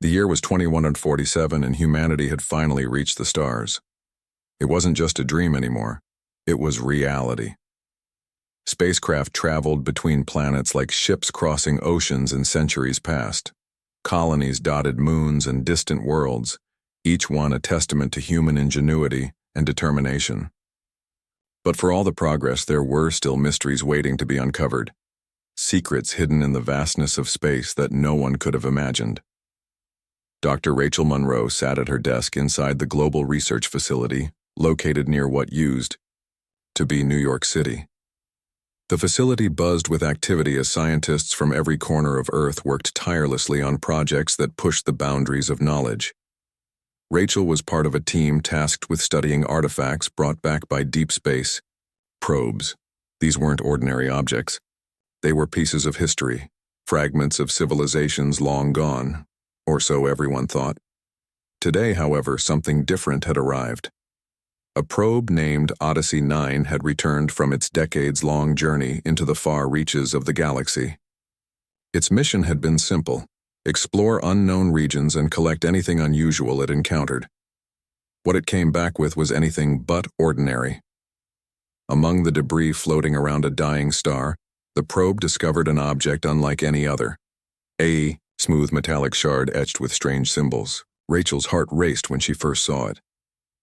The year was 2147 and humanity had finally reached the stars. It wasn't just a dream anymore. It was reality. Spacecraft traveled between planets like ships crossing oceans in centuries past. Colonies dotted moons and distant worlds, each one a testament to human ingenuity and determination. But for all the progress, there were still mysteries waiting to be uncovered. Secrets hidden in the vastness of space that no one could have imagined. Dr. Rachel Monroe sat at her desk inside the Global Research Facility, located near what used to be New York City. The facility buzzed with activity as scientists from every corner of Earth worked tirelessly on projects that pushed the boundaries of knowledge. Rachel was part of a team tasked with studying artifacts brought back by deep space probes. These weren't ordinary objects. They were pieces of history, fragments of civilizations long gone, or so everyone thought. Today, however, something different had arrived. A probe named Odyssey 9 had returned from its decades-long journey into the far reaches of the galaxy. Its mission had been simple: explore unknown regions and collect anything unusual it encountered. What it came back with was anything but ordinary. Among the debris floating around a dying star, the probe discovered an object unlike any other. A smooth metallic shard etched with strange symbols. Rachel's heart raced when she first saw it.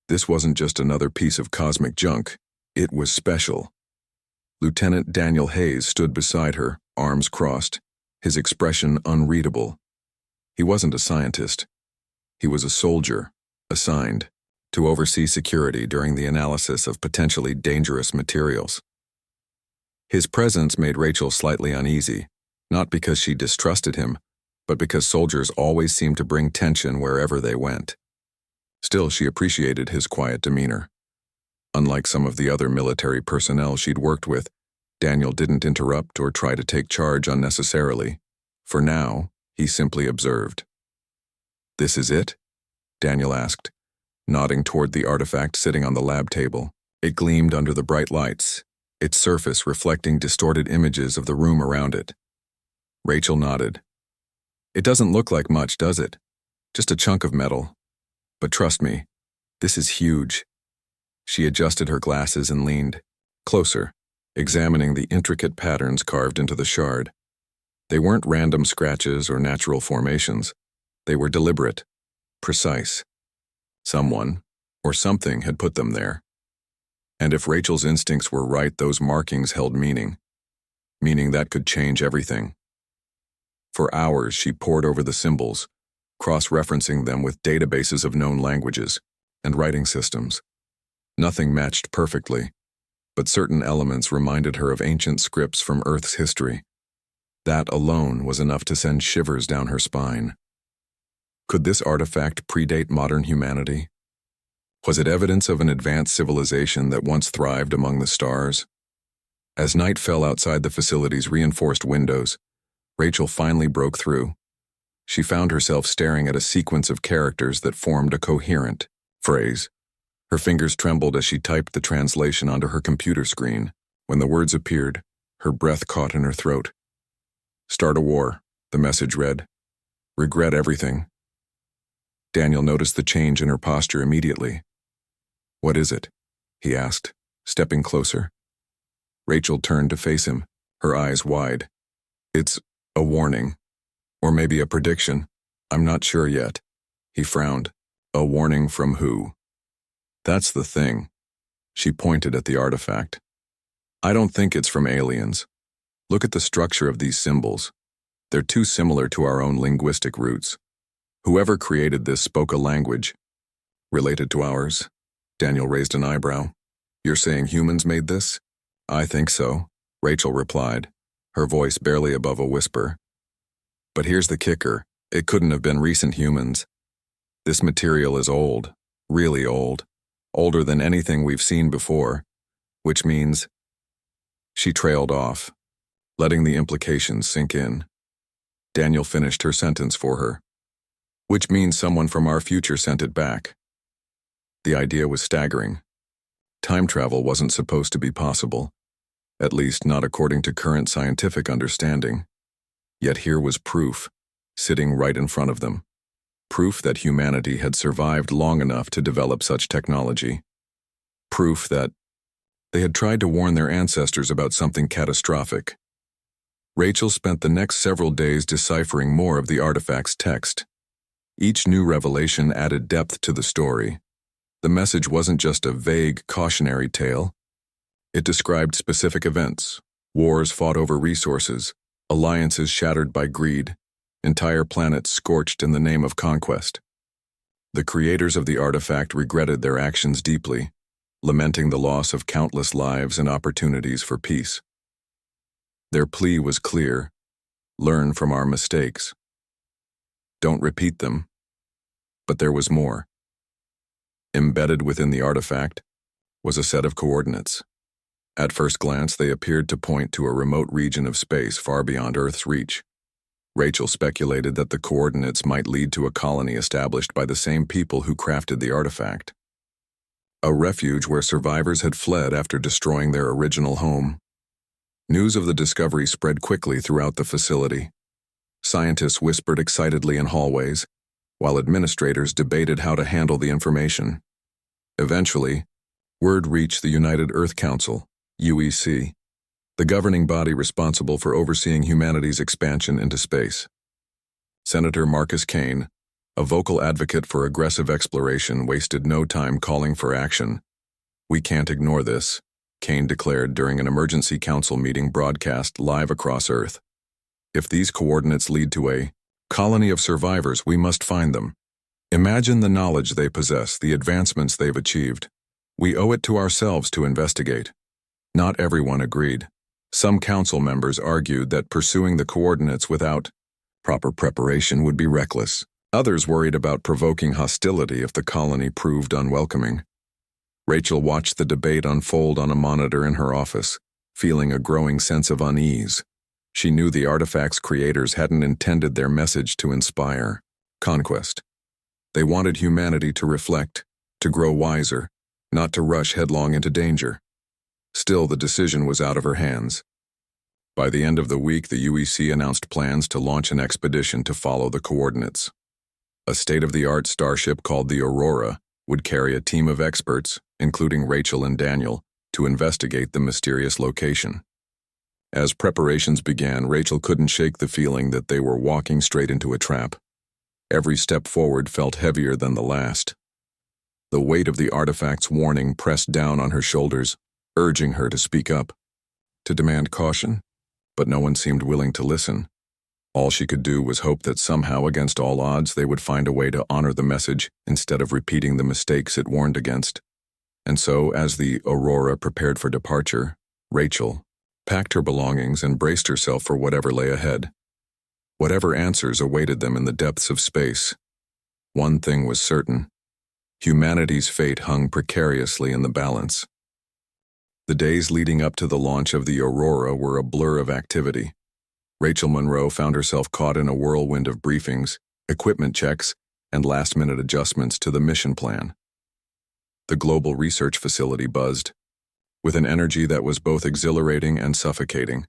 This wasn't just another piece of cosmic junk. It was special. Lieutenant Daniel Hayes stood beside her, arms crossed, his expression unreadable. He wasn't a scientist. He was a soldier, assigned to oversee security during the analysis of potentially dangerous materials. His presence made Rachel slightly uneasy, not because she distrusted him, but because soldiers always seemed to bring tension wherever they went. Still, she appreciated his quiet demeanor. Unlike some of the other military personnel she'd worked with, Daniel didn't interrupt or try to take charge unnecessarily. For now, he simply observed. "This is it?" Daniel asked, nodding toward the artifact sitting on the lab table. It gleamed under the bright lights, its surface reflecting distorted images of the room around it. Rachel nodded. "It doesn't look like much, does it? Just a chunk of metal. But trust me, this is huge." She adjusted her glasses and leaned closer, examining the intricate patterns carved into the shard. They weren't random scratches or natural formations. They were deliberate, precise. Someone, or something, had put them there. And if Rachel's instincts were right, those markings held meaning. Meaning that could change everything. For hours, she pored over the symbols, cross-referencing them with databases of known languages and writing systems. Nothing matched perfectly, but certain elements reminded her of ancient scripts from Earth's history. That alone was enough to send shivers down her spine. Could this artifact predate modern humanity? Was it evidence of an advanced civilization that once thrived among the stars? As night fell outside the facility's reinforced windows, Rachel finally broke through. She found herself staring at a sequence of characters that formed a coherent phrase. Her fingers trembled as she typed the translation onto her computer screen. When the words appeared, her breath caught in her throat. "Start a war," the message read. "Regret everything." Daniel noticed the change in her posture immediately. "What is it?" he asked, stepping closer. Rachel turned to face him, her eyes wide. "It's a warning. Or maybe a prediction. I'm not sure yet." He frowned. "A warning from who?" "That's the thing." She pointed at the artifact. "I don't think it's from aliens. Look at the structure of these symbols. They're too similar to our own linguistic roots. Whoever created this spoke a language related to ours." Daniel raised an eyebrow. "You're saying humans made this?" "I think so," Rachel replied, her voice barely above a whisper. "But here's the kicker. It couldn't have been recent humans. This material is old, really old, older than anything we've seen before, which means—" She trailed off, letting the implications sink in. Daniel finished her sentence for her. "Which means someone from our future sent it back." The idea was staggering. Time travel wasn't supposed to be possible, at least not according to current scientific understanding. Yet here was proof, sitting right in front of them. Proof that humanity had survived long enough to develop such technology. Proof that they had tried to warn their ancestors about something catastrophic. Rachel spent the next several days deciphering more of the artifact's text. Each new revelation added depth to the story. The message wasn't just a vague, cautionary tale. It described specific events, wars fought over resources, alliances shattered by greed, entire planets scorched in the name of conquest. The creators of the artifact regretted their actions deeply, lamenting the loss of countless lives and opportunities for peace. Their plea was clear: learn from our mistakes. Don't repeat them. But there was more. Embedded within the artifact was a set of coordinates. At first glance, they appeared to point to a remote region of space far beyond Earth's reach. Rachel speculated that the coordinates might lead to a colony established by the same people who crafted the artifact. A refuge where survivors had fled after destroying their original home. News of the discovery spread quickly throughout the facility. Scientists whispered excitedly in hallways, while administrators debated how to handle the information. Eventually, word reached the United Earth Council, UEC, the governing body responsible for overseeing humanity's expansion into space. Senator Marcus Kane, a vocal advocate for aggressive exploration, wasted no time calling for action. "We can't ignore this," Kane declared during an emergency council meeting broadcast live across Earth. "If these coordinates lead to a colony of survivors, we must find them. Imagine the knowledge they possess, the advancements they've achieved. We owe it to ourselves to investigate." Not everyone agreed. Some council members argued that pursuing the coordinates without proper preparation would be reckless. Others worried about provoking hostility if the colony proved unwelcoming. Rachel watched the debate unfold on a monitor in her office, feeling a growing sense of unease. She knew the artifact's creators hadn't intended their message to inspire conquest. They wanted humanity to reflect, to grow wiser, not to rush headlong into danger. Still, the decision was out of her hands. By the end of the week, the UEC announced plans to launch an expedition to follow the coordinates. A state-of-the-art starship called the Aurora would carry a team of experts, including Rachel and Daniel, to investigate the mysterious location. As preparations began, Rachel couldn't shake the feeling that they were walking straight into a trap. Every step forward felt heavier than the last. The weight of the artifact's warning pressed down on her shoulders, urging her to speak up, to demand caution, but no one seemed willing to listen. All she could do was hope that somehow, against all odds, they would find a way to honor the message instead of repeating the mistakes it warned against. And so, as the Aurora prepared for departure, Rachel packed her belongings and braced herself for whatever lay ahead. Whatever answers awaited them in the depths of space. One thing was certain: humanity's fate hung precariously in the balance. The days leading up to the launch of the Aurora were a blur of activity. Rachel Monroe found herself caught in a whirlwind of briefings, equipment checks, and last-minute adjustments to the mission plan. The global research facility buzzed, with an energy that was both exhilarating and suffocating.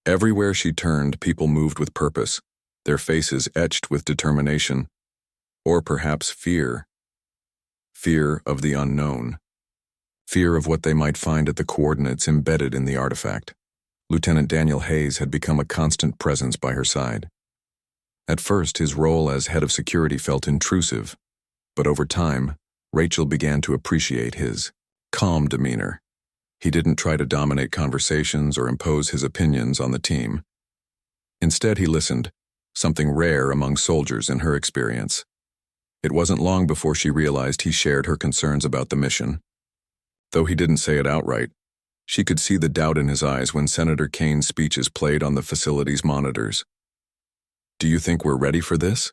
Everywhere she turned, people moved with purpose, their faces etched with determination, or perhaps fear. Fear of the unknown. Fear of what they might find at the coordinates embedded in the artifact. Lieutenant Daniel Hayes had become a constant presence by her side. At first, his role as head of security felt intrusive, but over time, Rachel began to appreciate his calm demeanor. He didn't try to dominate conversations or impose his opinions on the team. Instead, he listened, something rare among soldiers in her experience. It wasn't long before she realized he shared her concerns about the mission. Though he didn't say it outright, she could see the doubt in his eyes when Senator Kane's speeches played on the facility's monitors. "Do you think we're ready for this?"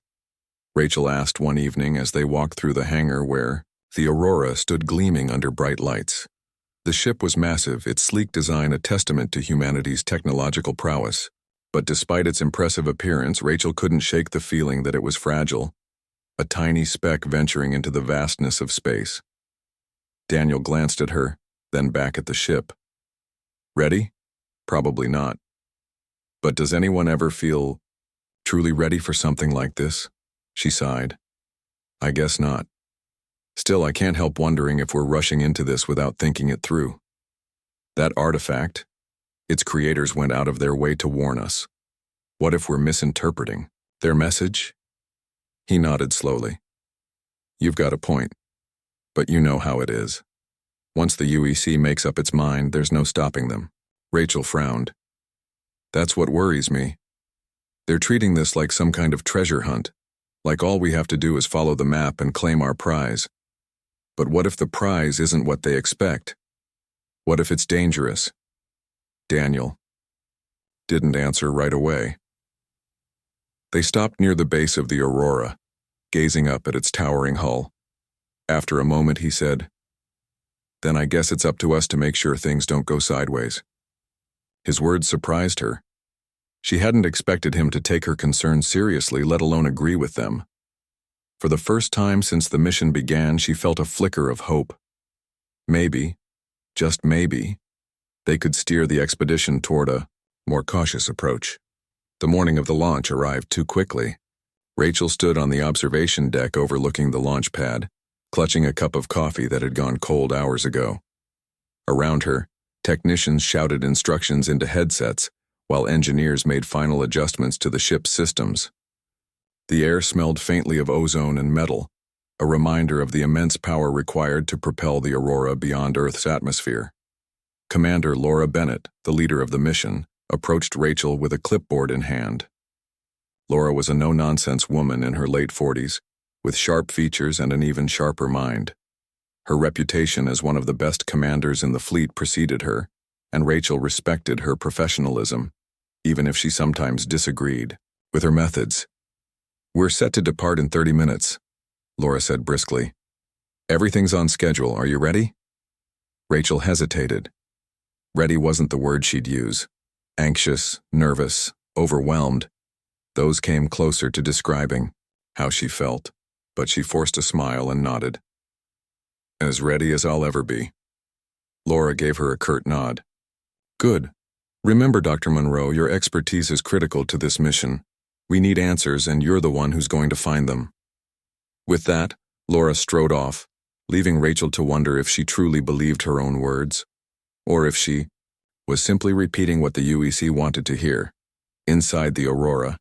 Rachel asked one evening as they walked through the hangar where the Aurora stood gleaming under bright lights. The ship was massive, its sleek design a testament to humanity's technological prowess. But despite its impressive appearance, Rachel couldn't shake the feeling that it was fragile, a tiny speck venturing into the vastness of space. Daniel glanced at her, then back at the ship. "Ready? Probably not. But does anyone ever feel truly ready for something like this?" She sighed. I guess not. Still, I can't help wondering if we're rushing into this without thinking it through. That artifact, its creators went out of their way to warn us. What if we're misinterpreting their message? He nodded slowly. You've got a point, but you know how it is. Once the UEC makes up its mind, there's no stopping them. Rachel frowned. That's what worries me. They're treating this like some kind of treasure hunt, like all we have to do is follow the map and claim our prize. But what if the prize isn't what they expect? What if it's dangerous? Daniel didn't answer right away. They stopped near the base of the Aurora, gazing up at its towering hull. After a moment, he said, "Then I guess it's up to us to make sure things don't go sideways." His words surprised her. She hadn't expected him to take her concerns seriously, let alone agree with them. For the first time since the mission began, she felt a flicker of hope. Maybe, just maybe, they could steer the expedition toward a more cautious approach. The morning of the launch arrived too quickly. Rachel stood on the observation deck overlooking the launch pad, clutching a cup of coffee that had gone cold hours ago. Around her, technicians shouted instructions into headsets, while engineers made final adjustments to the ship's systems. The air smelled faintly of ozone and metal, a reminder of the immense power required to propel the Aurora beyond Earth's atmosphere. Commander Laura Bennett, the leader of the mission, approached Rachel with a clipboard in hand. Laura was a no-nonsense woman in her late 40s, with sharp features and an even sharper mind. Her reputation as one of the best commanders in the fleet preceded her, and Rachel respected her professionalism, even if she sometimes disagreed with her methods. "We're set to depart in 30 minutes, Laura said briskly. "Everything's on schedule. Are you ready?" Rachel hesitated. Ready wasn't the word she'd use. Anxious, nervous, overwhelmed. Those came closer to describing how she felt, but she forced a smile and nodded. "As ready as I'll ever be." Laura gave her a curt nod. "Good. Remember, Dr. Monroe, your expertise is critical to this mission. We need answers, and you're the one who's going to find them." With that, Laura strode off, leaving Rachel to wonder if she truly believed her own words, or if she was simply repeating what the UEC wanted to hear. Inside the Aurora,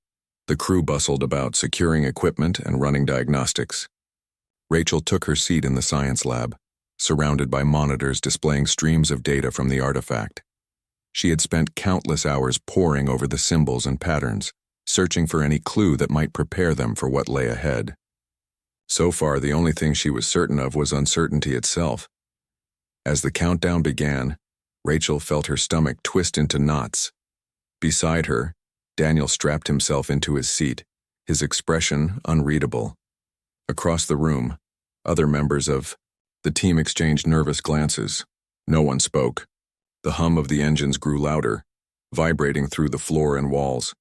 the crew bustled about securing equipment and running diagnostics. Rachel took her seat in the science lab, surrounded by monitors displaying streams of data from the artifact. She had spent countless hours poring over the symbols and patterns, searching for any clue that might prepare them for what lay ahead. So far, the only thing she was certain of was uncertainty itself. As the countdown began, Rachel felt her stomach twist into knots. Beside her, Daniel strapped himself into his seat, his expression unreadable. Across the room, other members of the team exchanged nervous glances. No one spoke. The hum of the engines grew louder, vibrating through the floor and walls.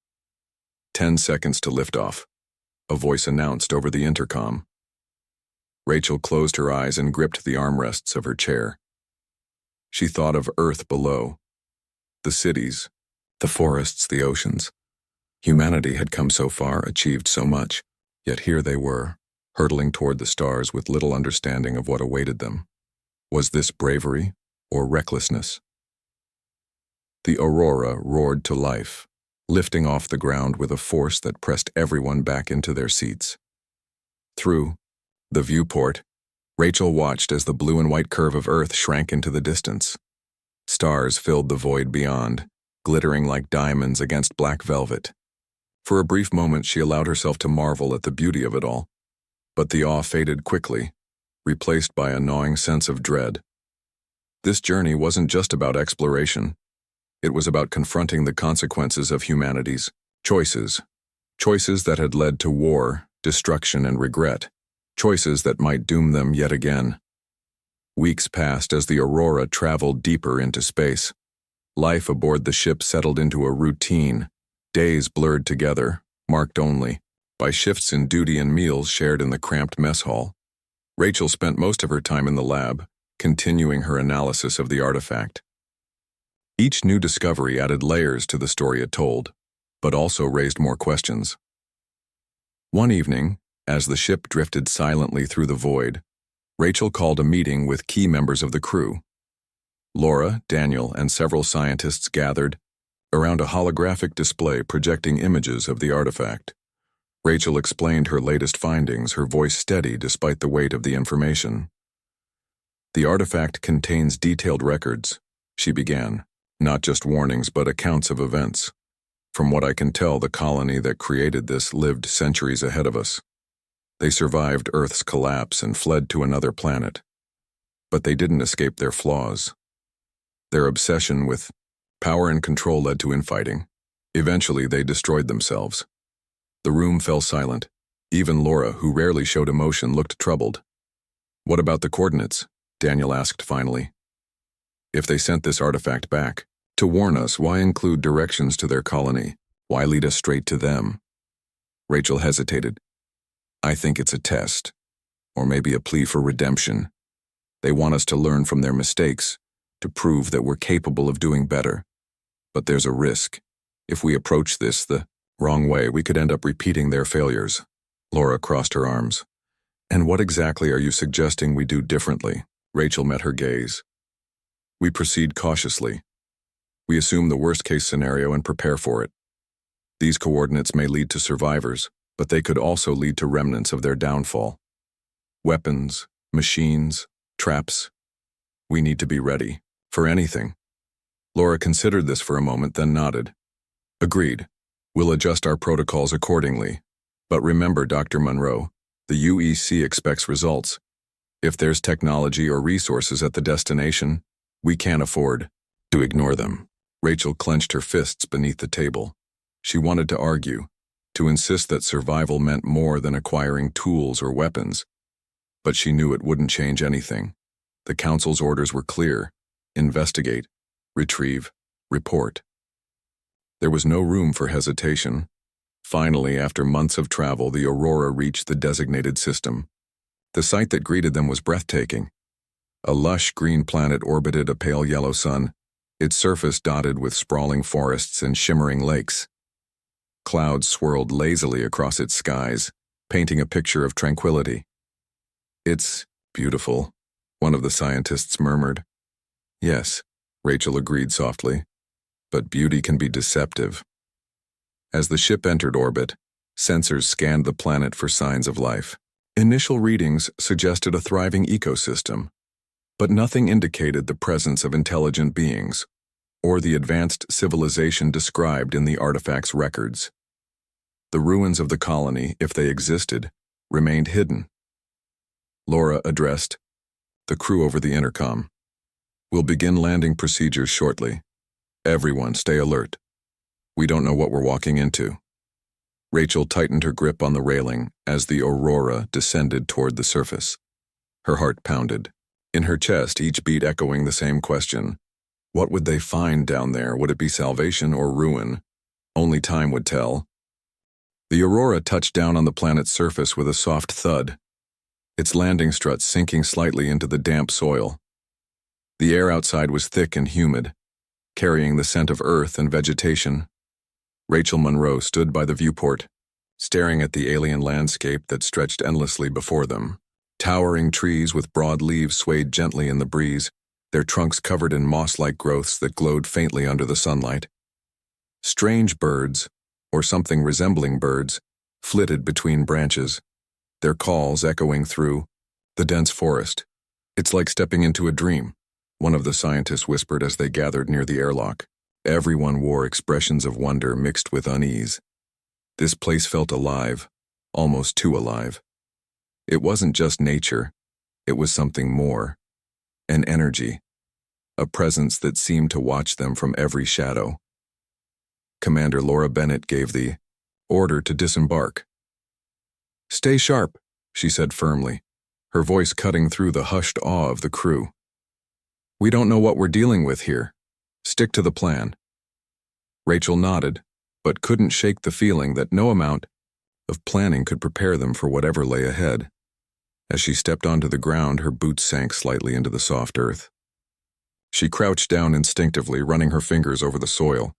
10 seconds to liftoff, a voice announced over the intercom. Rachel closed her eyes and gripped the armrests of her chair. She thought of Earth below, the cities, the forests, the oceans. Humanity had come so far, achieved so much, yet here they were, hurtling toward the stars with little understanding of what awaited them. Was this bravery or recklessness? The Aurora roared to life, lifting off the ground with a force that pressed everyone back into their seats. Through the viewport, Rachel watched as the blue and white curve of Earth shrank into the distance. Stars filled the void beyond, glittering like diamonds against black velvet. For a brief moment, she allowed herself to marvel at the beauty of it all. But the awe faded quickly, replaced by a gnawing sense of dread. This journey wasn't just about exploration. It was about confronting the consequences of humanity's choices. Choices that had led to war, destruction, and regret. Choices that might doom them yet again. Weeks passed as the Aurora traveled deeper into space. Life aboard the ship settled into a routine. Days blurred together, marked only by shifts in duty and meals shared in the cramped mess hall. Rachel spent most of her time in the lab, continuing her analysis of the artifact. Each new discovery added layers to the story it told, but also raised more questions. One evening, As the ship drifted silently through the void, Rachel called a meeting with key members of the crew. Laura, Daniel, and several scientists gathered around a holographic display projecting images of the artifact. Rachel explained her latest findings, her voice steady despite the weight of the information. The artifact contains detailed records, she began, not just warnings but accounts of events. From what I can tell, the colony that created this lived centuries ahead of us. They survived Earth's collapse and fled to another planet. But they didn't escape their flaws. Their obsession with power and control led to infighting. Eventually, they destroyed themselves. The room fell silent. Even Laura, who rarely showed emotion, looked troubled. "What about the coordinates?" Daniel asked finally. "If they sent this artifact back to warn us, why include directions to their colony? Why lead us straight to them?" Rachel hesitated. "I think it's a test, or maybe a plea for redemption. They want us to learn from their mistakes, to prove that we're capable of doing better. But there's a risk. If we approach this the wrong way, we could end up repeating their failures." Laura crossed her arms. "And what exactly are you suggesting we do differently?" Rachel met her gaze. "We proceed cautiously. We assume the worst-case scenario and prepare for it. These coordinates may lead to survivors, but they could also lead to remnants of their downfall. Weapons, machines, traps. We need to be ready for anything." Laura considered this for a moment, then nodded. "Agreed. We'll adjust our protocols accordingly. But remember, Dr. Monroe, the UEC expects results. If there's technology or resources at the destination, we can't afford to ignore them." Rachel clenched her fists beneath the table. She wanted to argue, to insist that survival meant more than acquiring tools or weapons. But she knew it wouldn't change anything. The Council's orders were clear: investigate, retrieve, report. There was no room for hesitation. Finally, after months of travel, the Aurora reached the designated system. The sight that greeted them was breathtaking. A lush green planet orbited a pale yellow sun, its surface dotted with sprawling forests and shimmering lakes. Clouds swirled lazily across its skies, painting a picture of tranquility. "It's beautiful," one of the scientists murmured. "Yes," Rachel agreed softly, "but beauty can be deceptive." As the ship entered orbit, sensors scanned the planet for signs of life. Initial readings suggested a thriving ecosystem, but nothing indicated the presence of intelligent beings or the advanced civilization described in the artifact's records. The ruins of the colony, if they existed, remained hidden. Laura addressed the crew over the intercom. "We'll begin landing procedures shortly. Everyone stay alert. We don't know what we're walking into." Rachel tightened her grip on the railing as the Aurora descended toward the surface. Her heart pounded. In her chest, each beat echoing the same question. What would they find down there? Would it be salvation or ruin? Only time would tell. The Aurora touched down on the planet's surface with a soft thud, its landing struts sinking slightly into the damp soil. The air outside was thick and humid, carrying the scent of earth and vegetation. Rachel Monroe stood by the viewport, staring at the alien landscape that stretched endlessly before them. Towering trees with broad leaves swayed gently in the breeze, their trunks covered in moss-like growths that glowed faintly under the sunlight. Strange birds, or something resembling birds, flitted between branches, their calls echoing through the dense forest. "It's like stepping into a dream," one of the scientists whispered as they gathered near the airlock. Everyone wore expressions of wonder mixed with unease. This place felt alive, almost too alive. It wasn't just nature, it was something more. An energy, a presence that seemed to watch them from every shadow. Commander Laura Bennett gave the order to disembark. "Stay sharp," she said firmly, her voice cutting through the hushed awe of the crew. "We don't know what we're dealing with here. Stick to the plan." Rachel nodded, but couldn't shake the feeling that no amount of planning could prepare them for whatever lay ahead. As she stepped onto the ground, her boots sank slightly into the soft earth. She crouched down instinctively, running her fingers over the soil.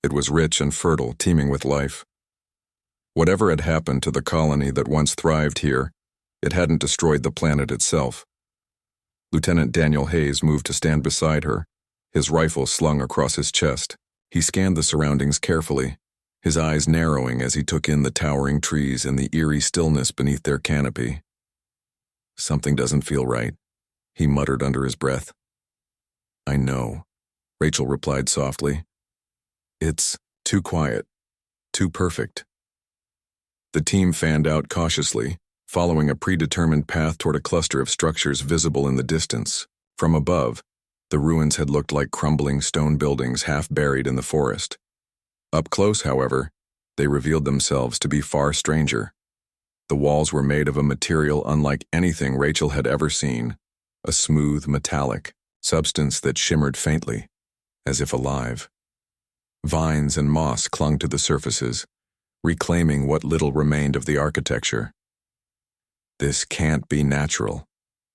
It was rich and fertile, teeming with life. Whatever had happened to the colony that once thrived here, it hadn't destroyed the planet itself. Lieutenant Daniel Hayes moved to stand beside her, his rifle slung across his chest. He scanned the surroundings carefully, his eyes narrowing as he took in the towering trees and the eerie stillness beneath their canopy. "Something doesn't feel right," he muttered under his breath. "I know," Rachel replied softly. "It's too quiet, too perfect." The team fanned out cautiously, following a predetermined path toward a cluster of structures visible in the distance. From above, the ruins had looked like crumbling stone buildings half buried in the forest. Up close, however, they revealed themselves to be far stranger. The walls were made of a material unlike anything Rachel had ever seen, a smooth, metallic substance that shimmered faintly, as if alive. Vines and moss clung to the surfaces, reclaiming what little remained of the architecture. "This can't be natural,"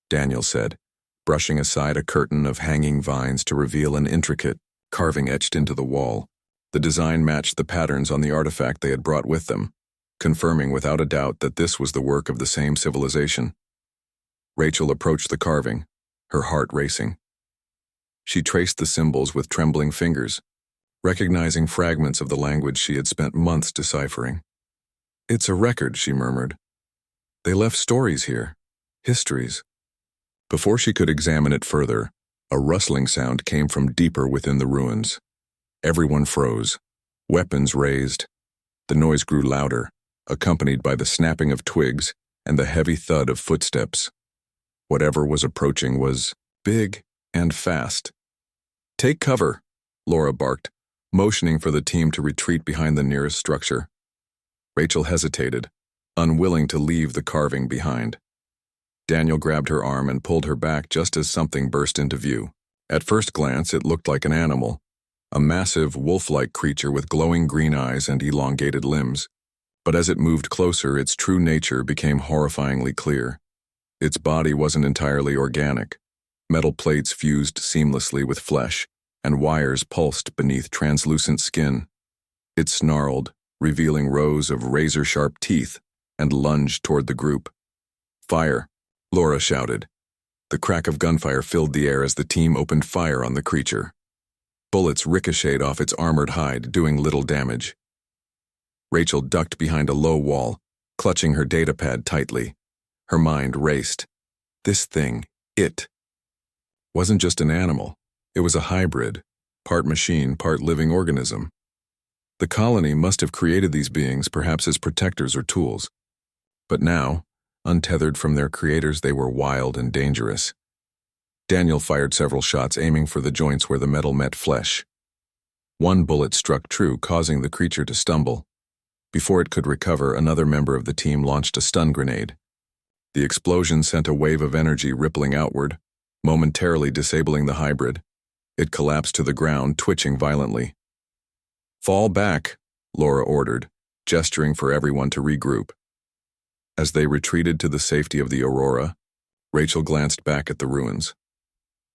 Daniel said, brushing aside a curtain of hanging vines to reveal an intricate carving etched into the wall. The design matched the patterns on the artifact they had brought with them, confirming without a doubt that this was the work of the same civilization. Rachel approached the carving, her heart racing. She traced the symbols with trembling fingers, recognizing fragments of the language she had spent months deciphering. "It's a record," she murmured. "They left stories here, histories." Before she could examine it further, a rustling sound came from deeper within the ruins. Everyone froze, weapons raised. The noise grew louder, accompanied by the snapping of twigs and the heavy thud of footsteps. Whatever was approaching was big and fast. "Take cover," Laura barked, motioning for the team to retreat behind the nearest structure. Rachel hesitated, unwilling to leave the carving behind. Daniel grabbed her arm and pulled her back just as something burst into view. At first glance, it looked like an animal, a massive wolf-like creature with glowing green eyes and elongated limbs. But as it moved closer, its true nature became horrifyingly clear. Its body wasn't entirely organic. Metal plates fused seamlessly with flesh, and wires pulsed beneath translucent skin. It snarled, revealing rows of razor-sharp teeth, and lunged toward the group. "Fire!" Laura shouted. The crack of gunfire filled the air as the team opened fire on the creature. Bullets ricocheted off its armored hide, doing little damage. Rachel ducked behind a low wall, clutching her datapad tightly. Her mind raced. This thing, it, wasn't just an animal. It was a hybrid, part machine, part living organism. The colony must have created these beings, perhaps as protectors or tools. But now, untethered from their creators, they were wild and dangerous. Daniel fired several shots, aiming for the joints where the metal met flesh. One bullet struck true, causing the creature to stumble. Before it could recover, another member of the team launched a stun grenade. The explosion sent a wave of energy rippling outward, momentarily disabling the hybrid. It collapsed to the ground, twitching violently. "Fall back," Laura ordered, gesturing for everyone to regroup. As they retreated to the safety of the Aurora, Rachel glanced back at the ruins.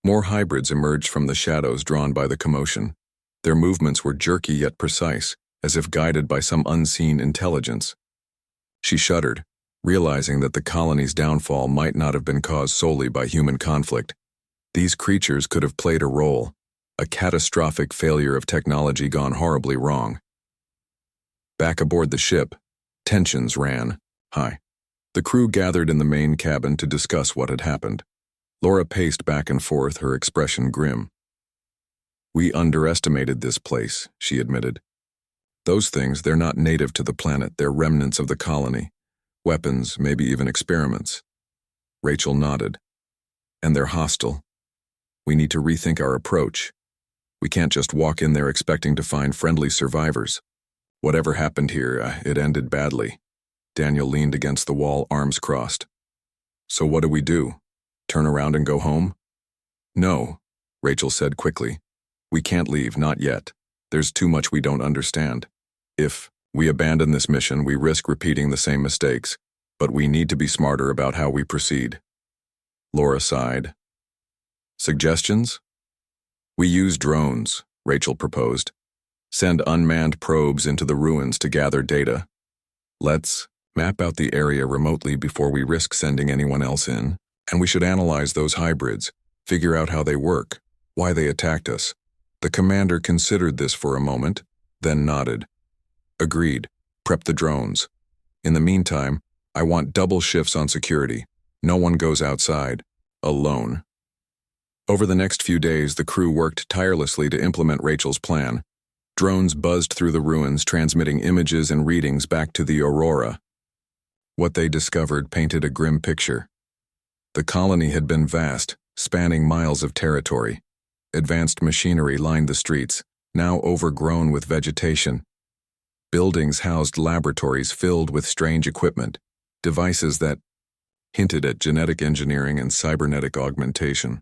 More hybrids emerged from the shadows drawn by the commotion. Their movements were jerky yet precise, as if guided by some unseen intelligence. She shuddered, realizing that the colony's downfall might not have been caused solely by human conflict. These creatures could have played a role, a catastrophic failure of technology gone horribly wrong. Back aboard the ship, tensions ran high. The crew gathered in the main cabin to discuss what had happened. Laura paced back and forth, her expression grim. "We underestimated this place," she admitted. "Those things, they're not native to the planet, they're remnants of the colony. Weapons, maybe even experiments." Rachel nodded. "And they're hostile. We need to rethink our approach. We can't just walk in there expecting to find friendly survivors. Whatever happened here, it ended badly." Daniel leaned against the wall, arms crossed. "So what do we do? Turn around and go home?" "No," Rachel said quickly. "We can't leave, not yet. There's too much we don't understand. If we abandon this mission, we risk repeating the same mistakes, but we need to be smarter about how we proceed." Laura sighed. "Suggestions?" "We use drones," Rachel proposed. "Send unmanned probes into the ruins to gather data. Let's map out the area remotely before we risk sending anyone else in, and we should analyze those hybrids, figure out how they work, why they attacked us. The commander considered this for a moment, then nodded. Agreed. Prep the drones. In the meantime, I want double shifts on security. No one goes outside. Alone. Over the next few days, the crew worked tirelessly to implement Rachel's plan. Drones buzzed through the ruins, transmitting images and readings back to the Aurora. What they discovered painted a grim picture. The colony had been vast, spanning miles of territory. Advanced machinery lined the streets, now overgrown with vegetation. Buildings housed laboratories filled with strange equipment, devices that hinted at genetic engineering and cybernetic augmentation.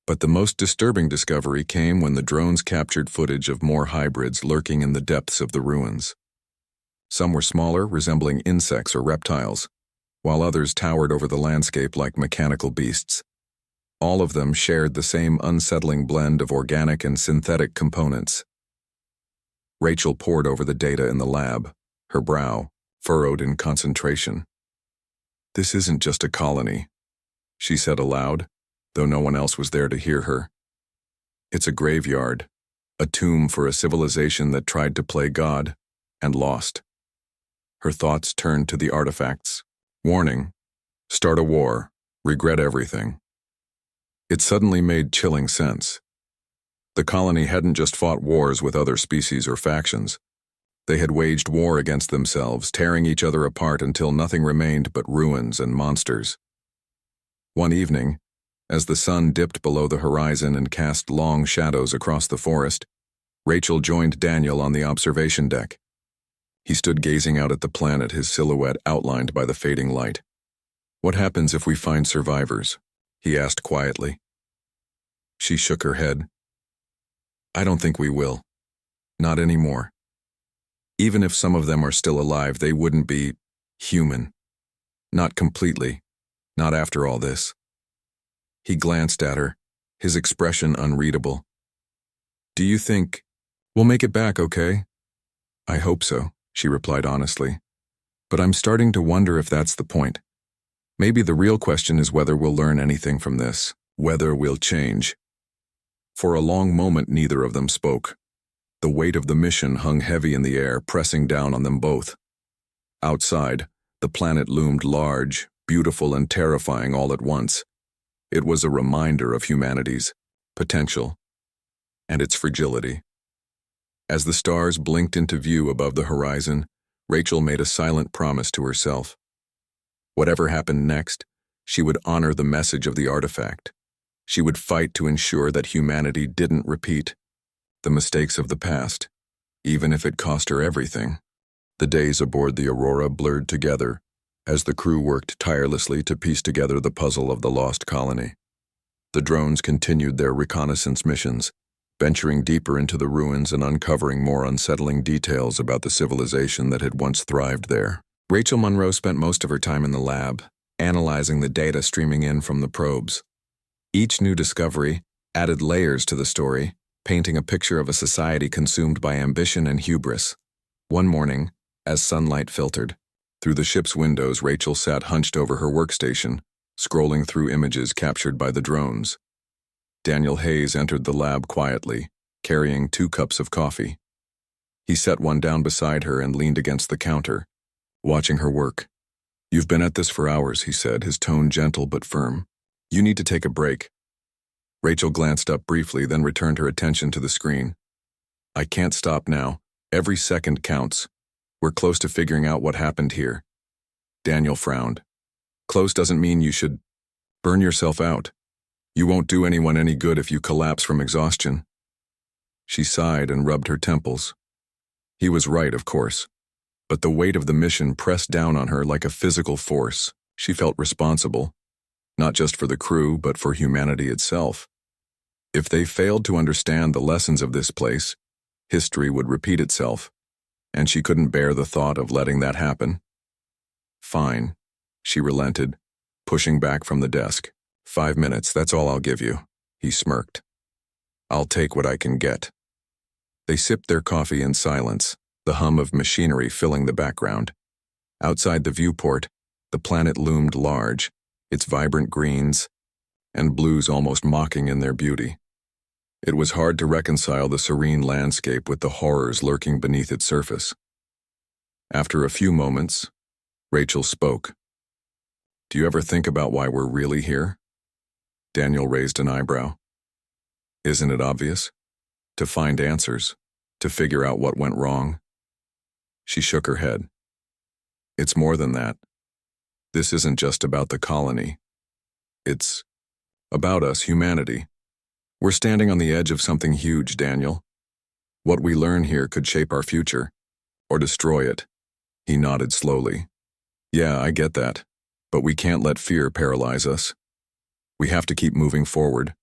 But the most disturbing discovery came when the drones captured footage of more hybrids lurking in the depths of the ruins. Some were smaller, resembling insects or reptiles, while others towered over the landscape like mechanical beasts. All of them shared the same unsettling blend of organic and synthetic components. Rachel pored over the data in the lab, her brow furrowed in concentration. "This isn't just a colony," she said aloud, though no one else was there to hear her. "It's a graveyard, a tomb for a civilization that tried to play God and lost." Her thoughts turned to the artifacts. Warning: start a war, regret everything. It suddenly made chilling sense. The colony hadn't just fought wars with other species or factions. They had waged war against themselves, tearing each other apart until nothing remained but ruins and monsters. One evening, as the sun dipped below the horizon and cast long shadows across the forest, Rachel joined Daniel on the observation deck. He stood gazing out at the planet, his silhouette outlined by the fading light. "What happens if we find survivors?" he asked quietly. She shook her head. "I don't think we will. Not anymore. Even if some of them are still alive, they wouldn't be human. Not completely. Not after all this." He glanced at her, his expression unreadable. "Do you think we'll make it back, okay?" "I hope so," she replied honestly. "But I'm starting to wonder if that's the point. Maybe the real question is whether we'll learn anything from this, whether we'll change." For a long moment, neither of them spoke. The weight of the mission hung heavy in the air, pressing down on them both. Outside, the planet loomed large, beautiful, and terrifying all at once. It was a reminder of humanity's potential and its fragility. As the stars blinked into view above the horizon, Rachel made a silent promise to herself. Whatever happened next, she would honor the message of the artifact. She would fight to ensure that humanity didn't repeat the mistakes of the past, even if it cost her everything. The days aboard the Aurora blurred together as the crew worked tirelessly to piece together the puzzle of the lost colony. The drones continued their reconnaissance missions, venturing deeper into the ruins and uncovering more unsettling details about the civilization that had once thrived there. Rachel Monroe spent most of her time in the lab, analyzing the data streaming in from the probes. Each new discovery added layers to the story, painting a picture of a society consumed by ambition and hubris. One morning, as sunlight filtered through the ship's windows, Rachel sat hunched over her workstation, scrolling through images captured by the drones. Daniel Hayes entered the lab quietly, carrying 2 cups of coffee. He set one down beside her and leaned against the counter, watching her work. "You've been at this for hours," he said, his tone gentle but firm. "You need to take a break." Rachel glanced up briefly, then returned her attention to the screen. "I can't stop now. Every second counts. We're close to figuring out what happened here." Daniel frowned. "Close doesn't mean you should burn yourself out. You won't do anyone any good if you collapse from exhaustion." She sighed and rubbed her temples. He was right, of course, but the weight of the mission pressed down on her like a physical force. She felt responsible, not just for the crew, but for humanity itself. If they failed to understand the lessons of this place, history would repeat itself, and she couldn't bear the thought of letting that happen. "Fine," she relented, pushing back from the desk. 5 minutes, that's all I'll give you," he smirked. "I'll take what I can get." They sipped their coffee in silence, the hum of machinery filling the background. Outside the viewport, the planet loomed large, its vibrant greens and blues almost mocking in their beauty. It was hard to reconcile the serene landscape with the horrors lurking beneath its surface. After a few moments, Rachel spoke. "Do you ever think about why we're really here?" Daniel raised an eyebrow. "Isn't it obvious? To find answers, to figure out what went wrong." She shook her head. "It's more than that. This isn't just about the colony. It's about us, humanity. We're standing on the edge of something huge, Daniel. What we learn here could shape our future, or destroy it." He nodded slowly. "Yeah, I get that, but we can't let fear paralyze us. We have to keep moving forward,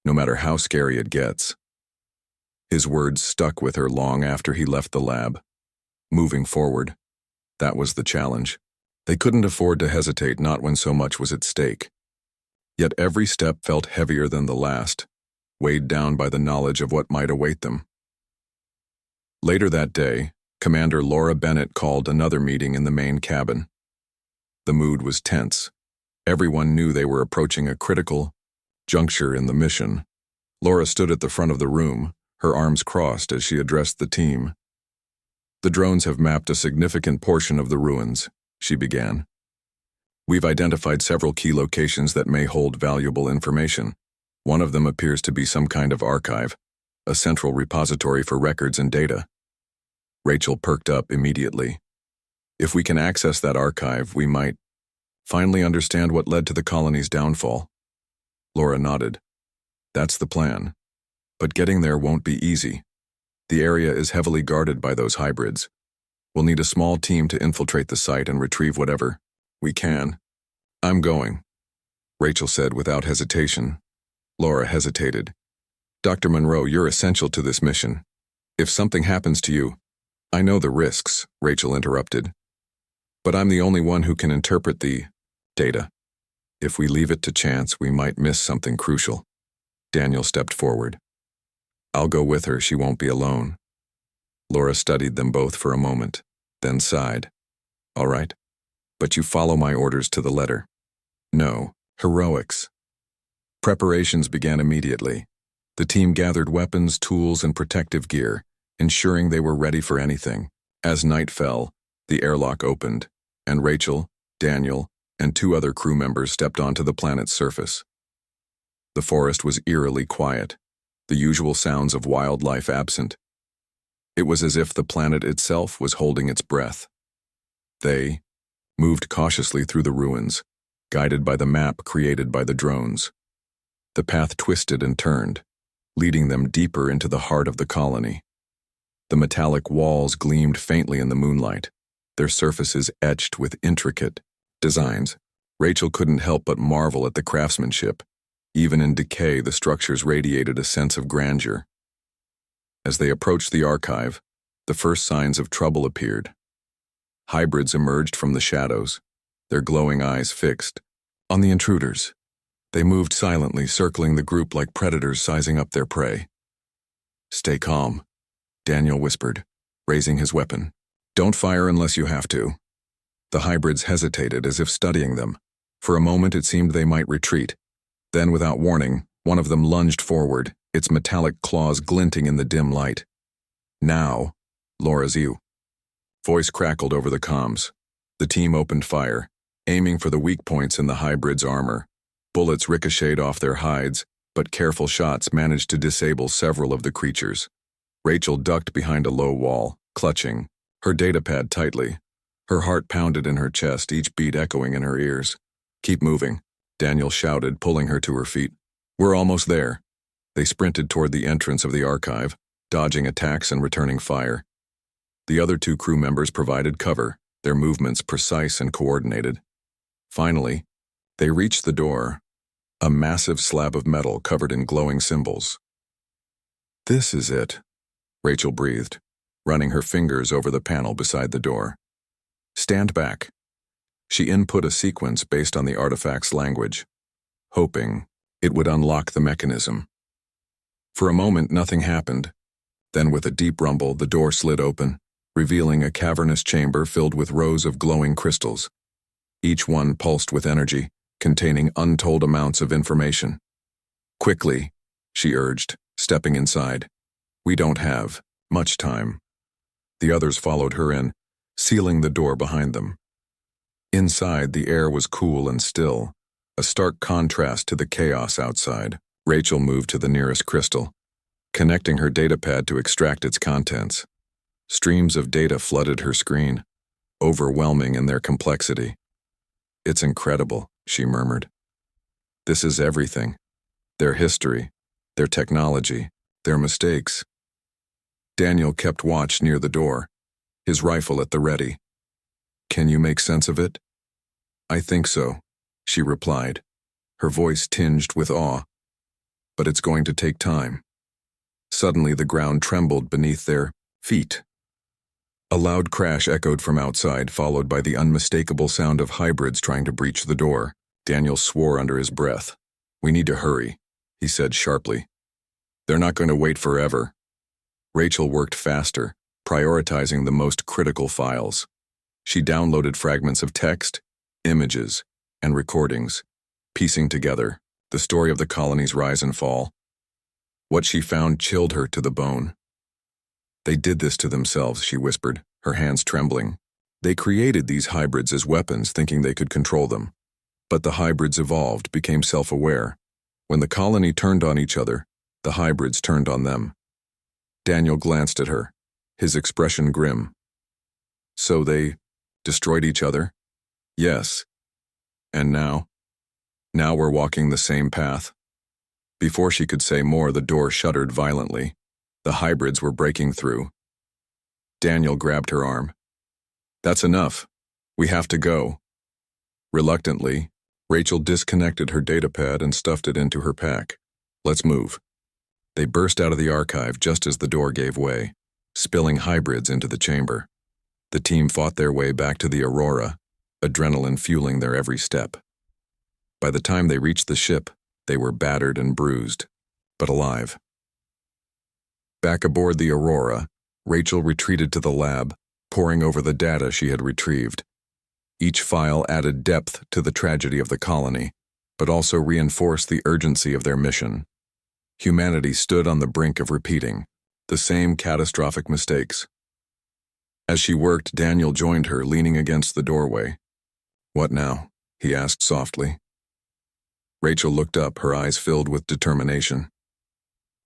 no matter how scary it gets." His words stuck with her long after he left the lab. Moving forward, that was the challenge. They couldn't afford to hesitate, not when so much was at stake. Yet every step felt heavier than the last, weighed down by the knowledge of what might await them. Later that day, Commander Laura Bennett called another meeting in the main cabin. The mood was tense. Everyone knew they were approaching a critical juncture in the mission. Laura stood at the front of the room, her arms crossed as she addressed the team. "The drones have mapped a significant portion of the ruins," she began. "We've identified several key locations that may hold valuable information. One of them appears to be some kind of archive, a central repository for records and data." Rachel perked up immediately. "If we can access that archive, we might finally understand what led to the colony's downfall." Laura nodded. "That's the plan. But getting there won't be easy. The area is heavily guarded by those hybrids. We'll need a small team to infiltrate the site and retrieve whatever we can." "I'm going," Rachel said without hesitation. Laura hesitated. "Dr. Monroe, you're essential to this mission. If something happens to you—" "I know the risks," Rachel interrupted. "But I'm the only one who can interpret the data. If we leave it to chance, we might miss something crucial." Daniel stepped forward. "I'll go with her, she won't be alone." Laura studied them both for a moment, then sighed. "All right, but you follow my orders to the letter." "No, heroics." Preparations began immediately. The team gathered weapons, tools, and protective gear, ensuring they were ready for anything. As night fell, the airlock opened, and Rachel, Daniel, and 2 other crew members stepped onto the planet's surface. The forest was eerily quiet, the usual sounds of wildlife absent. It was as if the planet itself was holding its breath. They moved cautiously through the ruins, guided by the map created by the drones. The path twisted and turned, leading them deeper into the heart of the colony. The metallic walls gleamed faintly in the moonlight, their surfaces etched with intricate designs. Rachel couldn't help but marvel at the craftsmanship. Even in decay, the structures radiated a sense of grandeur. As they approached the archive, the first signs of trouble appeared. Hybrids emerged from the shadows, their glowing eyes fixed on the intruders. They moved silently, circling the group like predators sizing up their prey. "Stay calm," Daniel whispered, raising his weapon. "Don't fire unless you have to." The hybrids hesitated, as if studying them. For a moment it seemed they might retreat. Then, without warning, one of them lunged forward, its metallic claws glinting in the dim light. "Now, Laura's you." Voice crackled over the comms. The team opened fire, aiming for the weak points in the hybrid's armor. Bullets ricocheted off their hides, but careful shots managed to disable several of the creatures. Rachel ducked behind a low wall, clutching her datapad tightly. Her heart pounded in her chest, each beat echoing in her ears. "Keep moving," Daniel shouted, pulling her to her feet. "We're almost there." They sprinted toward the entrance of the archive, dodging attacks and returning fire. The other 2 crew members provided cover, their movements precise and coordinated. Finally, they reached the door, a massive slab of metal covered in glowing symbols. "This is it," Rachel breathed, running her fingers over the panel beside the door. "Stand back." She input a sequence based on the artifact's language, hoping it would unlock the mechanism. For a moment, nothing happened. Then, with a deep rumble, the door slid open, revealing a cavernous chamber filled with rows of glowing crystals. Each one pulsed with energy, containing untold amounts of information. "Quickly," she urged, stepping inside. "We don't have much time." The others followed her in, sealing the door behind them. Inside, the air was cool and still, a stark contrast to the chaos outside. Rachel moved to the nearest crystal, connecting her datapad to extract its contents. Streams of data flooded her screen, overwhelming in their complexity. "It's incredible," she murmured. "This is everything. Their history, their technology, their mistakes." Daniel kept watch near the door, his rifle at the ready. "Can you make sense of it?" "I think so," she replied, her voice tinged with awe. "But it's going to take time." Suddenly the ground trembled beneath their feet. A loud crash echoed from outside, followed by the unmistakable sound of hybrids trying to breach the door. Daniel swore under his breath. "We need to hurry," he said sharply. "They're not going to wait forever." Rachel worked faster, prioritizing the most critical files. She downloaded fragments of text, images, and recordings, piecing together the story of the colony's rise and fall. What she found chilled her to the bone. "They did this to themselves," she whispered, her hands trembling. "They created these hybrids as weapons, thinking they could control them. But the hybrids evolved, became self-aware. When the colony turned on each other, the hybrids turned on them." Daniel glanced at her, his expression grim. "So they destroyed each other?" "Yes. And now? Now we're walking the same path." Before she could say more, the door shuddered violently. The hybrids were breaking through. Daniel grabbed her arm. "That's enough. We have to go." Reluctantly, Rachel disconnected her datapad and stuffed it into her pack. "Let's move." They burst out of the archive just as the door gave way, spilling hybrids into the chamber. The team fought their way back to the Aurora, adrenaline fueling their every step. By the time they reached the ship, they were battered and bruised, but alive. Back aboard the Aurora, Rachel retreated to the lab, poring over the data she had retrieved. Each file added depth to the tragedy of the colony, but also reinforced the urgency of their mission. Humanity stood on the brink of repeating the same catastrophic mistakes. As she worked, Daniel joined her, leaning against the doorway. "What now?" he asked softly. Rachel looked up, her eyes filled with determination.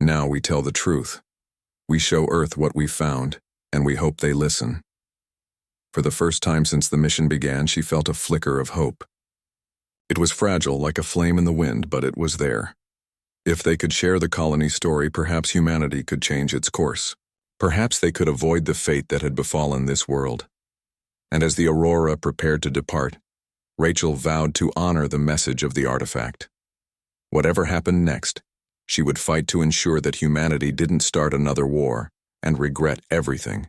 "Now we tell the truth. We show Earth what we found, and we hope they listen." For the first time since the mission began, she felt a flicker of hope. It was fragile, like a flame in the wind, but it was there. If they could share the colony's story, perhaps humanity could change its course. Perhaps they could avoid the fate that had befallen this world. And as the Aurora prepared to depart, Rachel vowed to honor the message of the artifact. Whatever happened next, she would fight to ensure that humanity didn't start another war and regret everything.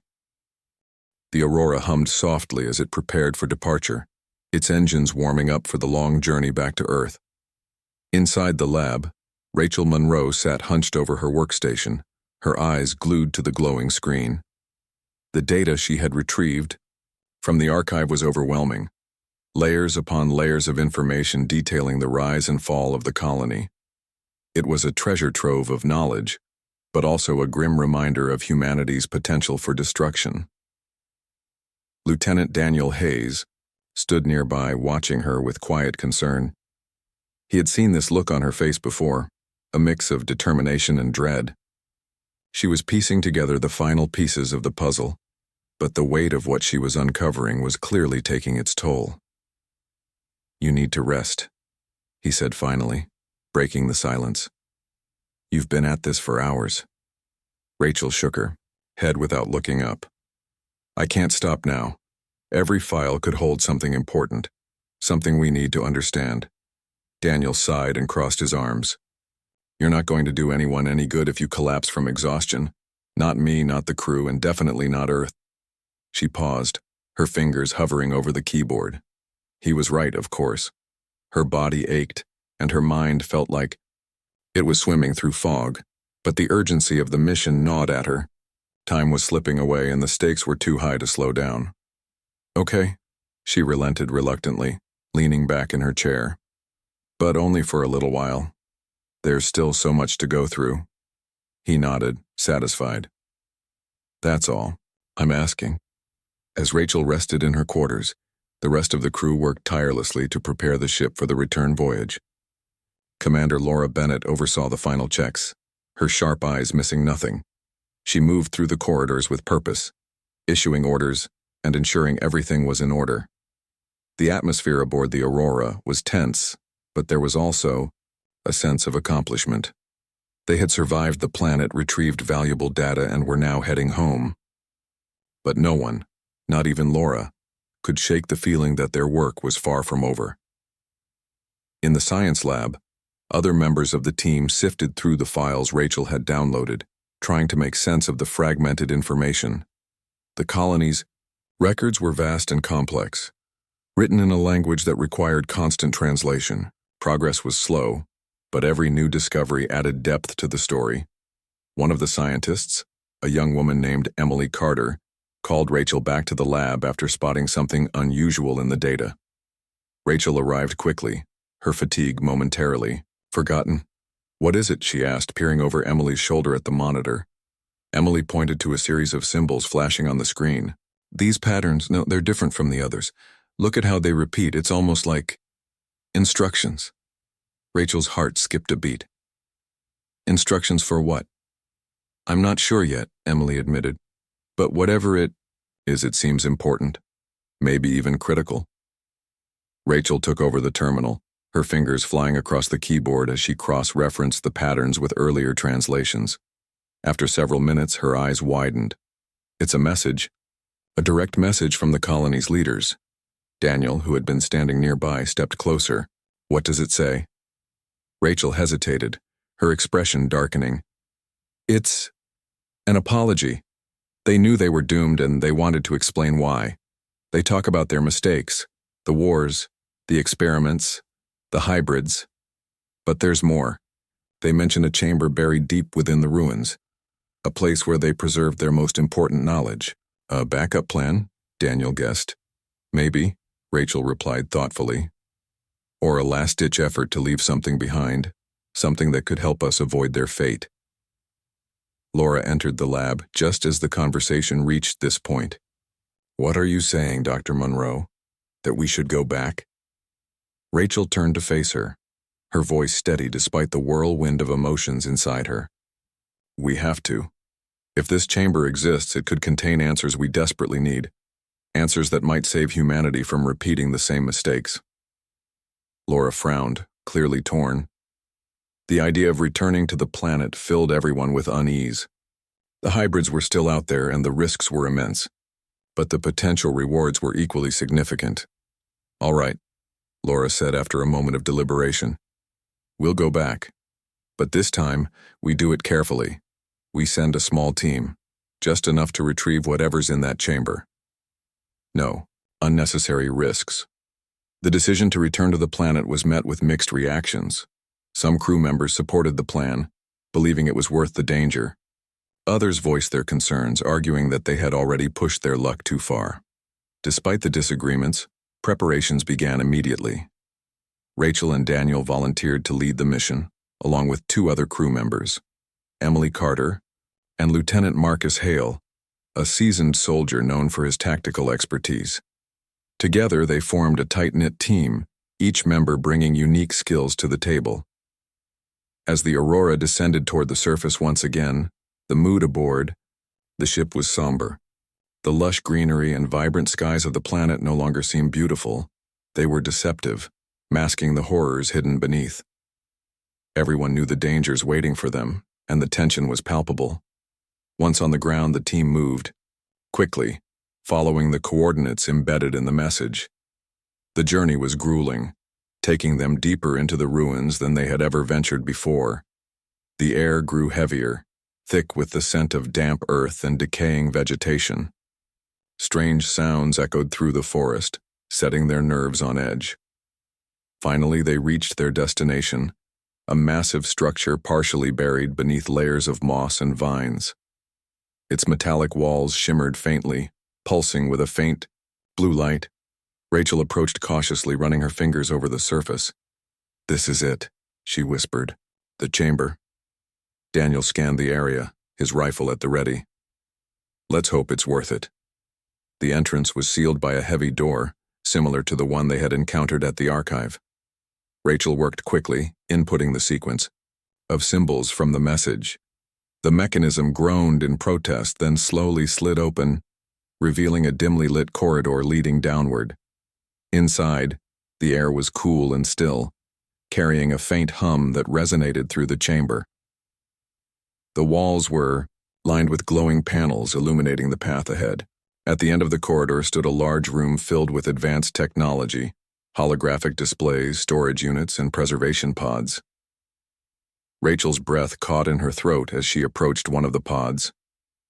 The Aurora hummed softly as it prepared for departure, its engines warming up for the long journey back to Earth. Inside the lab, Rachel Monroe sat hunched over her workstation, her eyes glued to the glowing screen. The data she had retrieved from the archive was overwhelming, layers upon layers of information detailing the rise and fall of the colony. It was a treasure trove of knowledge, but also a grim reminder of humanity's potential for destruction. Lieutenant Daniel Hayes stood nearby, watching her with quiet concern. He had seen this look on her face before, a mix of determination and dread. She was piecing together the final pieces of the puzzle, but the weight of what she was uncovering was clearly taking its toll. "You need to rest," he said finally, breaking the silence. "You've been at this for hours." Rachel shook her head without looking up. "I can't stop now. Every file could hold something important, something we need to understand." Daniel sighed and crossed his arms. "You're not going to do anyone any good if you collapse from exhaustion. Not me, not the crew, and definitely not Earth." She paused, her fingers hovering over the keyboard. He was right, of course. Her body ached, and her mind felt like it was swimming through fog, but the urgency of the mission gnawed at her. Time was slipping away and the stakes were too high to slow down. Okay, she relented reluctantly, leaning back in her chair. But only for a little while. There's still so much to go through. He nodded, satisfied. That's all I'm asking. As Rachel rested in her quarters, the rest of the crew worked tirelessly to prepare the ship for the return voyage. Commander Laura Bennett oversaw the final checks, her sharp eyes missing nothing. She moved through the corridors with purpose, issuing orders and ensuring everything was in order. The atmosphere aboard the Aurora was tense, but there was also a sense of accomplishment. They had survived the planet, retrieved valuable data, and were now heading home. But no one, not even Laura, could shake the feeling that their work was far from over. In the science lab, other members of the team sifted through the files Rachel had downloaded, trying to make sense of the fragmented information. The colony's records were vast and complex, written in a language that required constant translation. Progress was slow, but every new discovery added depth to the story. One of the scientists, a young woman named Emily Carter, called Rachel back to the lab after spotting something unusual in the data. Rachel arrived quickly, her fatigue momentarily forgotten. What is it? She asked, peering over Emily's shoulder at the monitor. Emily pointed to a series of symbols flashing on the screen. These patterns, no, they're different from the others. Look at how they repeat. It's almost like instructions. Rachel's heart skipped a beat. Instructions for what? I'm not sure yet, Emily admitted. But whatever it is, it seems important. Maybe even critical. Rachel took over the terminal, her fingers flying across the keyboard as she cross-referenced the patterns with earlier translations. After several minutes, her eyes widened. It's a message. A direct message from the colony's leaders. Daniel, who had been standing nearby, stepped closer. What does it say? Rachel hesitated, her expression darkening. It's an apology. They knew they were doomed and they wanted to explain why. They talk about their mistakes, the wars, the experiments, the hybrids. But there's more. They mention a chamber buried deep within the ruins, a place where they preserved their most important knowledge. A backup plan, Daniel guessed. Maybe, Rachel replied thoughtfully. Or a last-ditch effort to leave something behind, something that could help us avoid their fate. Laura entered the lab just as the conversation reached this point. What are you saying, Dr. Monroe? That we should go back? Rachel turned to face her, her voice steady despite the whirlwind of emotions inside her. We have to. If this chamber exists, it could contain answers we desperately need, answers that might save humanity from repeating the same mistakes. Laura frowned, clearly torn. The idea of returning to the planet filled everyone with unease. The hybrids were still out there and the risks were immense, but the potential rewards were equally significant. All right, Laura said after a moment of deliberation. We'll go back. But this time, we do it carefully. We send a small team, just enough to retrieve whatever's in that chamber. No unnecessary risks. The decision to return to the planet was met with mixed reactions. Some crew members supported the plan, believing it was worth the danger. Others voiced their concerns, arguing that they had already pushed their luck too far. Despite the disagreements, preparations began immediately. Rachel and Daniel volunteered to lead the mission, along with 2 other crew members, Emily Carter and Lieutenant Marcus Hale, a seasoned soldier known for his tactical expertise. Together, they formed a tight-knit team, each member bringing unique skills to the table. As the Aurora descended toward the surface once again, the mood aboard the ship was somber. The lush greenery and vibrant skies of the planet no longer seemed beautiful. They were deceptive, masking the horrors hidden beneath. Everyone knew the dangers waiting for them, and the tension was palpable. Once on the ground, the team moved, quickly, following the coordinates embedded in the message. The journey was grueling, taking them deeper into the ruins than they had ever ventured before. The air grew heavier, thick with the scent of damp earth and decaying vegetation. Strange sounds echoed through the forest, setting their nerves on edge. Finally, they reached their destination, a massive structure partially buried beneath layers of moss and vines. Its metallic walls shimmered faintly, pulsing with a faint, blue light. Rachel approached cautiously, running her fingers over the surface. "This is it," she whispered. "The chamber." Daniel scanned the area, his rifle at the ready. "Let's hope it's worth it." The entrance was sealed by a heavy door, similar to the one they had encountered at the archive. Rachel worked quickly, inputting the sequence of symbols from the message. The mechanism groaned in protest, then slowly slid open, revealing a dimly lit corridor leading downward. Inside, the air was cool and still, carrying a faint hum that resonated through the chamber. The walls were lined with glowing panels illuminating the path ahead. At the end of the corridor stood a large room filled with advanced technology, holographic displays, storage units, and preservation pods. Rachel's breath caught in her throat as she approached one of the pods.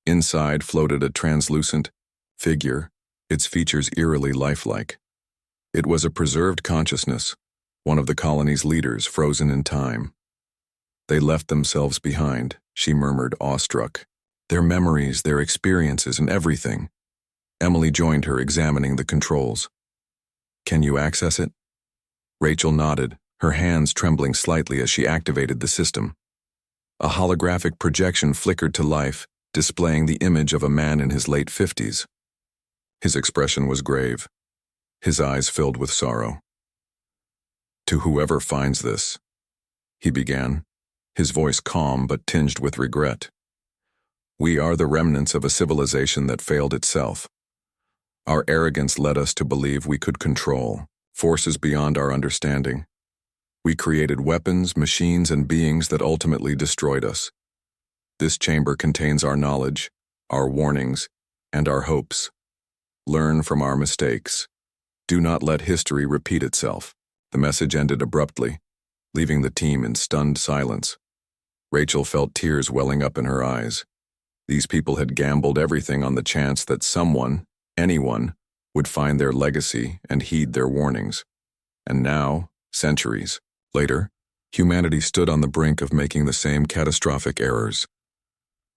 Inside floated a translucent figure, its features eerily lifelike. It was a preserved consciousness, one of the colony's leaders frozen in time. "They left themselves behind," she murmured, awestruck. "Their memories, their experiences, and everything." Emily joined her, examining the controls. "Can you access it?" Rachel nodded, her hands trembling slightly as she activated the system. A holographic projection flickered to life, displaying the image of a man in his late 50s. His expression was grave, his eyes filled with sorrow. "To whoever finds this," he began, his voice calm but tinged with regret. "We are the remnants of a civilization that failed itself. Our arrogance led us to believe we could control forces beyond our understanding. We created weapons, machines, and beings that ultimately destroyed us. This chamber contains our knowledge, our warnings, and our hopes. Learn from our mistakes. Do not let history repeat itself." The message ended abruptly, leaving the team in stunned silence. Rachel felt tears welling up in her eyes. These people had gambled everything on the chance that someone, anyone, would find their legacy and heed their warnings. And now, centuries later, humanity stood on the brink of making the same catastrophic errors.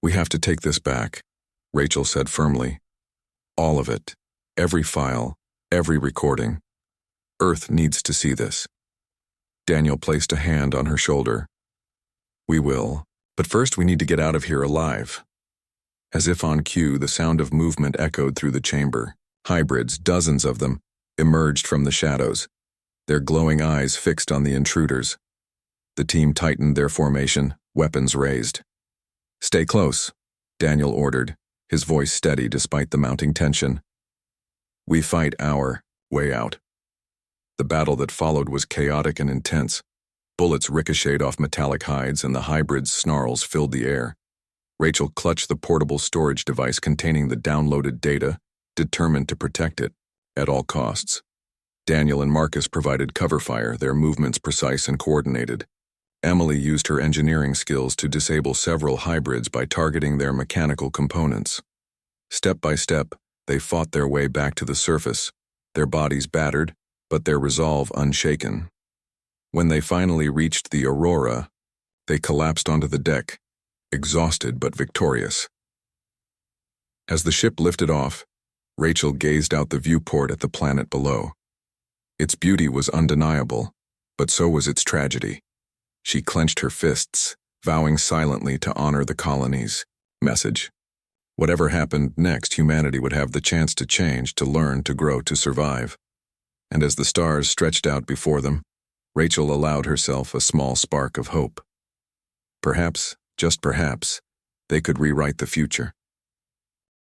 "We have to take this back," Rachel said firmly. "All of it. Every file, every recording. Earth needs to see this." Daniel placed a hand on her shoulder. "We will, but first we need to get out of here alive." As if on cue, the sound of movement echoed through the chamber. Hybrids, dozens of them, emerged from the shadows, their glowing eyes fixed on the intruders. The team tightened their formation, weapons raised. "Stay close," Daniel ordered, his voice steady despite the mounting tension. "We fight our way out." The battle that followed was chaotic and intense. Bullets ricocheted off metallic hides and the hybrid's snarls filled the air. Rachel clutched the portable storage device containing the downloaded data, determined to protect it at all costs. Daniel and Marcus provided cover fire, their movements precise and coordinated. Emily used her engineering skills to disable several hybrids by targeting their mechanical components. Step by step, they fought their way back to the surface, their bodies battered, but their resolve unshaken. When they finally reached the Aurora, they collapsed onto the deck, exhausted but victorious. As the ship lifted off, Rachel gazed out the viewport at the planet below. Its beauty was undeniable, but so was its tragedy. She clenched her fists, vowing silently to honor the colony's message. Whatever happened next, humanity would have the chance to change, to learn, to grow, to survive. And as the stars stretched out before them, Rachel allowed herself a small spark of hope. Perhaps, just perhaps, they could rewrite the future.